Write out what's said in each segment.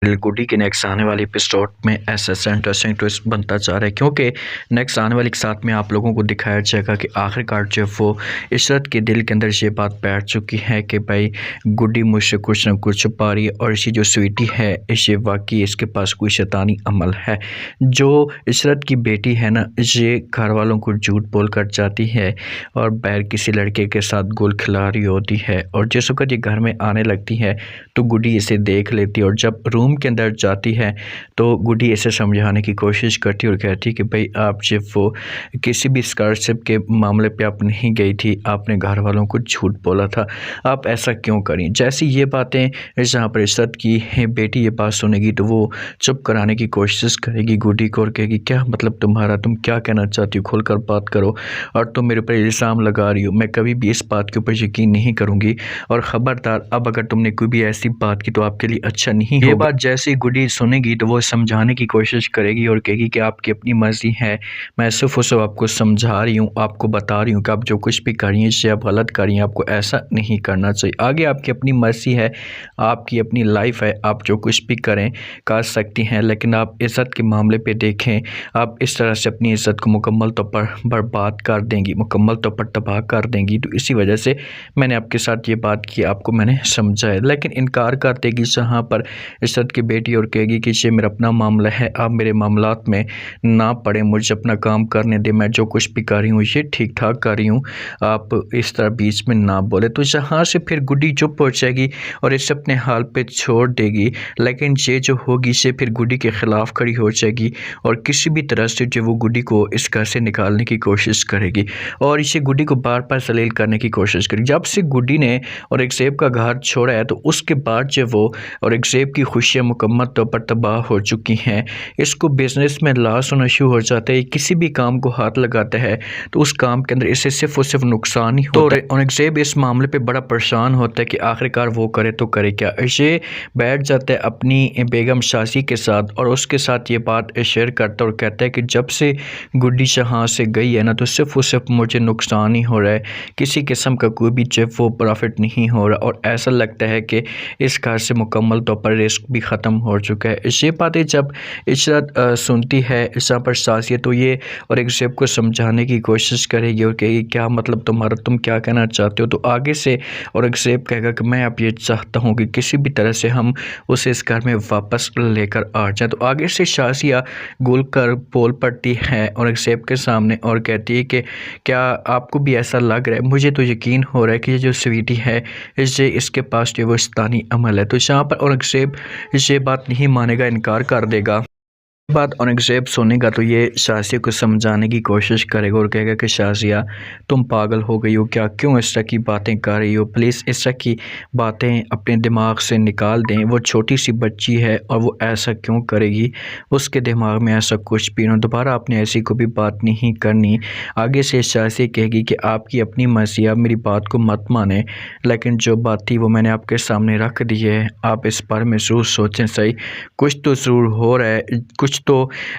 गुडी के नेक्स्ट आने वाले एपिसोड में ऐसा इंटरेस्टिंग ट्विस्ट बनता जा रहा है, क्योंकि नेक्स्ट आने वाले के साथ में आप लोगों को दिखाया जाएगा कि आखिरकार जो वो इशरत के दिल के अंदर ये बात बैठ चुकी है कि भाई गुडी मुझसे कुछ ना कुछ छुपा रही है और इसी जो स्वीटी है ये वाकई इसके पास कोई शैतानी अमल है। जो इशरत की बेटी है ना, ये घर वालों को झूठ बोल कर जाती है और बैर किसी लड़के के साथ गोल खिला रही होती है, और जिस वक्त ये घर में आने लगती है तो गुडी इसे देख लेती है और जब रूम के अंदर जाती है तो गुडी इसे समझाने की कोशिश करती है और कहती है कि भाई आप जब वो किसी भी स्कॉलरशिप के मामले पे आप नहीं गई थी, आपने घर वालों को झूठ बोला था, आप ऐसा क्यों करें। जैसी ये बातें जहाँ पर इशरत की बेटी ये बात सुनेगी तो वो चुप कराने की कोशिश करेगी गुडी को और कहेगी क्या मतलब तुम्हारा, तुम क्या कहना चाहती हो, खुल कर बात करो, और तुम मेरे ऊपर इल्ज़ाम लगा रही हो, मैं कभी भी इस बात के ऊपर यकीन नहीं करूँगी और ख़बरदार अब अगर तुमने कोई भी ऐसी बात की तो आपके लिए अच्छा नहीं होगा। ये बात जैसे ही गुडी सुनेगी तो वो समझाने की कोशिश करेगी और कहेगी कि आपकी अपनी मर्ज़ी है, मैं सिर्फ और सिर्फ आपको समझा रही हूँ, आपको बता रही हूँ कि आप जो कुछ भी कर रही हैं इससे आप गलत कर रही हैं, आपको ऐसा नहीं करना चाहिए। आगे आपकी अपनी मर्ज़ी है, आपकी अपनी लाइफ है, आप जो कुछ भी करें कर सकती हैं, लेकिन आप इज़्ज़त के मामले पे देखें, आप इस तरह से अपनी इज़्ज़त को मुकम्मल तौर पर बर्बाद कर देंगी, मुकम्मल तौर पर तबाह कर देंगी। तो इसी वजह से मैंने आपके साथ ये बात की, आपको मैंने समझाया, लेकिन इनकार कर देगी जहाँ पर इशरत की बेटी और कहेगी कि ये मेरा अपना मामला है, आप मेरे मामलात में ना पड़े, मुझे अपना काम करने दे, मैं जो कुछ भी कर रही हूँ ये ठीक ठाक कर रही हूँ, आप इस तरह बीच में ना बोले। तो जहाँ से फिर गुडी चुप हो जाएगी और इसे अपने हाल पे छोड़ देगी, लेकिन ये जो होगी से फिर गुडी के ख़िलाफ़ खड़ी हो जाएगी और किसी भी तरह से जो वो गुडी को इस घर से निकालने की कोशिश करेगी और इसे गुडी को बार बार जलील करने की कोशिश करेगी। जब से गुडी ने और एक सेब का घर छोड़ा है तो उसके बाद जो वो और एक सेब की खुशियाँ मुकम्मल तौर पर तबाह हो चुकी हैं। इसको बिज़नेस में लॉस होना शुरू हो जाता है, किसी भी काम को हाथ लगाता है तो उस काम के अंदर इसे सिर्फ और सिर्फ नुकसान ही होता है। और एक सेब इस मामले पे बड़ा परेशान होता है कि आखिरकार वो करे तो करे क्या। इसे बैठ जाता है अपनी बेगम शाजी के साथ और उसके साथ ये बात शेयर करता है और कहता है कि जब से गुड्डी यहाँ से गई है ना तो सिर्फ और सिर्फ मुझे नुकसान ही हो रहा है, किसी किस्म का कोई भी जो वो प्रॉफिट नहीं हो रहा और ऐसा लगता है कि इस घर से मुकम्मल तौर पर रिस्क भी ख़त्म हो चुका है। ये बातें जब इशरत सुनती है यहाँ पर सासिया तो ये और एक ज़ेब को समझाने की कोशिश करेगी और कहेगी क्या मतलब तुम्हारा, तुम क्या कहना चाहते हो। तो आगे से और एक ज़ेब कहेगा कि मैं अब ये चाहता हूँ कि किसी भी तरह से हम उसे इस घर में वापस लेकर आ जाए। तो आगे से शासिया गोल कर बोल पड़ती है और एक ज़ेब के सामने और कहती है कि क्या आपको भी ऐसा लग रहा है, मुझे तो यकीन हो रहा है कि ये जो स्वीटी है इसके पास जो वो शैतानी अमल है। तो यहाँ पर औरंगज़ेब ये बात नहीं मानेगा, इनकार कर देगा। बात औरंगज़ेब सुनेगा तो ये शाजिया को समझाने की कोशिश करेगा और कहेगा कि शाजिया तुम पागल हो गई हो क्या, क्यों इस तरह की बातें कर रही हो, प्लीज़ इस तरह की बातें अपने दिमाग से निकाल दें, वो छोटी सी बच्ची है और वो ऐसा क्यों करेगी, उसके दिमाग में ऐसा कुछ भी ना, दोबारा आपने ऐसी को भी बात नहीं करनी। आगे से शाजिया कहेगी कि आपकी अपनी मर्ज़ी, आप मेरी बात को मत माने, लेकिन जो बात थी वो मैंने आपके सामने रख दी है, आप इस बारे में ज़रूर सोचें सही, कुछ तो ज़रूर हो रहा है, कुछ तो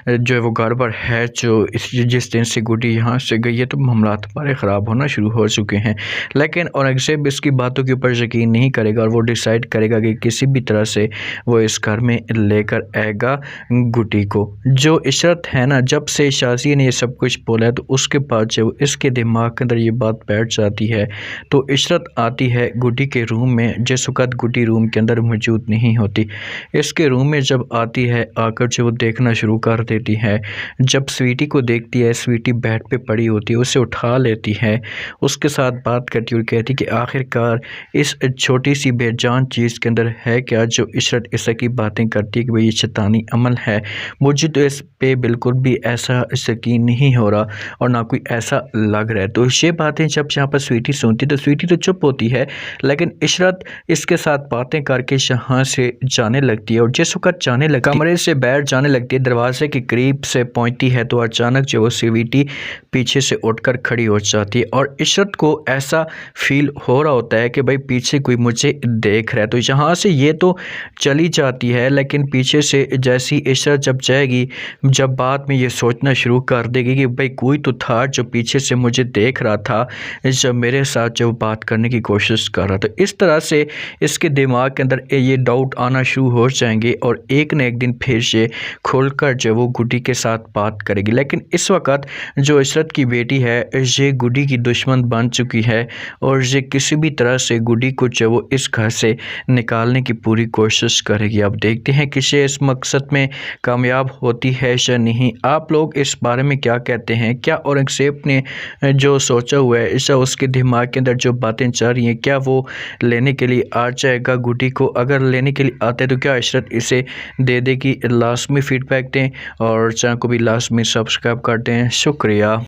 जो है वो गड़बड़ है। जो जिस दिन से गुडी यहाँ से गई है तो मामलात हमारे ख़राब होना शुरू हो चुके हैं। लेकिन औरंगज़ेब इसकी बातों के ऊपर यकीन नहीं करेगा और वो डिसाइड करेगा कि किसी भी तरह से वो इस घर में लेकर आएगा गुडी को। जो इशरत है ना, जब से शाज़ी ने ये सब कुछ बोला है तो उसके बाद जो इसके दिमाग के अंदर ये बात बैठ जाती है तो इशरत आती है गुडी के रूम में, जिस वक़्त गुडी रूम के अंदर मौजूद नहीं होती। इसके रूम में जब आती है आकर जो वो देखना शुरू कर देती है, जब स्वीटी को देखती है, स्वीटी बेड पे पड़ी होती है, उसे उठा लेती है, उसके साथ बात करती है और कहती है कि आखिरकार इस छोटी सी बेजान चीज़ के अंदर है क्या जो इशरत इस तरह की बातें करती है कि भाई ये शैतानी अमल है, मुझे तो इस पे बिल्कुल भी ऐसा यकीन नहीं हो रहा और ना कोई ऐसा लग रहा है। तो ये बातें जब यहाँ पर स्वीटी सुनती तो स्वीटी तो चुप होती है, लेकिन इशरत इसके साथ बातें करके यहाँ से जाने लगती है और जिस वक्त जाने लगती कमरे से बैठ जाने लगती है के दरवाजे के करीब से पहुंचती है तो अचानक जो वो स्वीटी पीछे से उठकर खड़ी हो जाती है और इशरत को ऐसा फील हो रहा होता है कि भाई पीछे कोई मुझे देख रहा है। तो यहाँ से ये तो चली जाती है, लेकिन पीछे से जैसी इशरत जब जाएगी, जब बाद में ये सोचना शुरू कर देगी कि भाई कोई तो था जो पीछे से मुझे देख रहा था, जब मेरे साथ जो बात करने की कोशिश कर रहा था। इस तरह से इसके दिमाग के अंदर ये डाउट आना शुरू हो जाएंगे और एक न एक दिन फिर से खोलकर जो वो गुड्डी के साथ बात करेगी। लेकिन इस वक्त जो इशरत की बेटी है ये गुड्डी की दुश्मन बन चुकी है और ये किसी भी तरह से गुड्डी को जो वो इस घर से निकालने की पूरी कोशिश करेगी। अब देखते हैं कि ये इस मकसद में कामयाब होती है या नहीं। आप लोग इस बारे में क्या कहते हैं? क्या औरंगज़ेब ने जो सोचा हुआ है ऐसा उसके दिमाग के अंदर जो बातें चल रही हैं, क्या वो लेने के लिए आ जाएगा गुड्डी को? अगर लेने के लिए आते तो क्या इशरत इसे दे देगी? लास्ट में फीडबैक दें और चैनल को भी लास्ट में सब्सक्राइब कर दें। शुक्रिया।